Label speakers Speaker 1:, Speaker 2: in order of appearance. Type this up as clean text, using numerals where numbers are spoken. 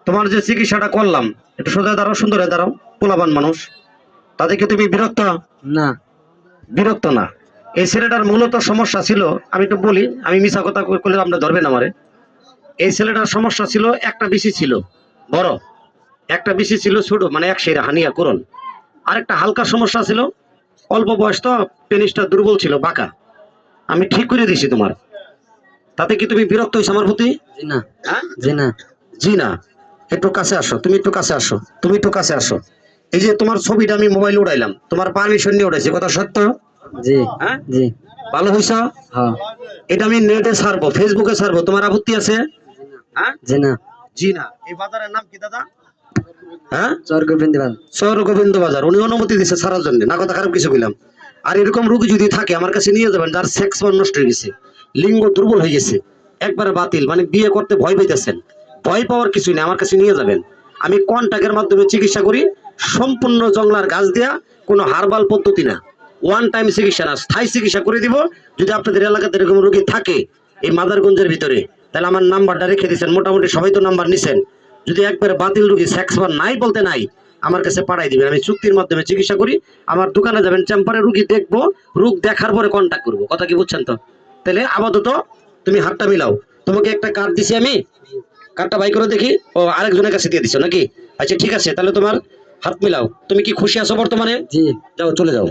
Speaker 1: তোমার যে চিকিৎসাটা করলাম, একটু সোজা দাঁড়াও, সুন্দর হয়ে দাঁড়াও, পোলাবান মানুষ, তাদেরকে তুমি বিরক্ত?
Speaker 2: না।
Speaker 1: বিরক্ত না। এই ছেলেটার মূলত সমস্যা ছিল, আমি একটু বলি, আমি মিছা কথা করলে আপনারা ধরবেন আমারে। এই ছেলেটার সমস্যা ছিল, একটা বেশি ছিল বড়, একটা বেশি ছিল ছোট, মানে এক সেরা হানিয়া করণ। আরেকটা হালকা সমস্যা ছিল, অল্প বয়স তো, পেনিসটা দুর্বল ছিল, বাঁকা। আমি ঠিক করে দিছি তোমার। তাতে কি তুমি বিরক্ত হয়েছো আমার প্রতি?
Speaker 2: জি না।
Speaker 1: হ্যাঁ?
Speaker 2: জি না।
Speaker 1: জি না। একটু কাছে আসো, তুমি একটু কাছে আসো, তুমি একটু কাছে আসো। এই যে তোমার ছবিটা আমি মোবাইলে উড়াইলাম, তোমার পারমিশন নিয়ে উঠাইছি, কথা সত্য?
Speaker 2: জি।
Speaker 1: হ্যাঁ?
Speaker 2: জি।
Speaker 1: ভালো হয়েছ?
Speaker 2: হ্যাঁ।
Speaker 1: এটা আমি নেটে ছাড়বো, ফেসবুকে ছাড়বো, তোমার আপত্তি আছে? হ্যাঁ?
Speaker 2: জি না।
Speaker 1: জি না। এই বাজারের নাম কি দাদা? হ্যাঁ,
Speaker 2: চর গোবিন্দবাদ।
Speaker 1: শহর গোবিন্দ বাজার। উনি অনুমতি দিচ্ছে ছাড়ার জন্য, না কথা খারাপ কিছু বললাম। আর এরকম রোগী যদি থাকে আমার কাছে নিয়ে যাবেন, যার সেক্স নষ্ট হয়ে গেছে, লিঙ্গ দুর্বল হয়ে গেছে, একবারে বাতিল, মানে বিয়ে করতে ভয় পাইতেছেন, ভয় পাওয়ার কিছু নেই, আমার কাছে নিয়ে যাবেন। আমি কন্টাক্টের মাধ্যমে চিকিৎসা করি, সম্পূর্ণ জংলার গাছ দেয়া, কোনো হার্বাল পদ্ধতি না, ওয়ান টাইম চিকিৎসা না, স্থায়ী চিকিৎসা করে দিব। যদি আপনাদের এলাকাতে এরকম রোগী থাকে এই মাদারগঞ্জের ভিতরে, তাহলে আমার নাম্বারটা রেখে দিচ্ছেন, মোটামুটি সবাই তো নাম্বার নিছেন। যদি একবারে বাতিল রোগী, সেক্স নাই বলতে নাই, আমার কাছে পাঠাই দিবেন, আমি চুক্তির মাধ্যমে চিকিৎসা করি। আমার দোকানে যাবেন, চেম্বারে রুগী দেখবো, রোগ দেখার পরে কন্ট্যাক্ট করবো, কথা কি বুঝছেন তো? তাহলে আপাতত তুমি হাতটা মিলাও, তোমাকে একটা কার্ড দিছি আমি, কার্ডটা বাই করে দেখি। ও, আরেকজনের কাছে দিয়ে দিছো নাকি? আচ্ছা ঠিক আছে, তাহলে তোমার হাত মিলাও। তুমি কি খুশি আছো বর্তমানে?
Speaker 2: জি।
Speaker 1: যাও, চলে যাও।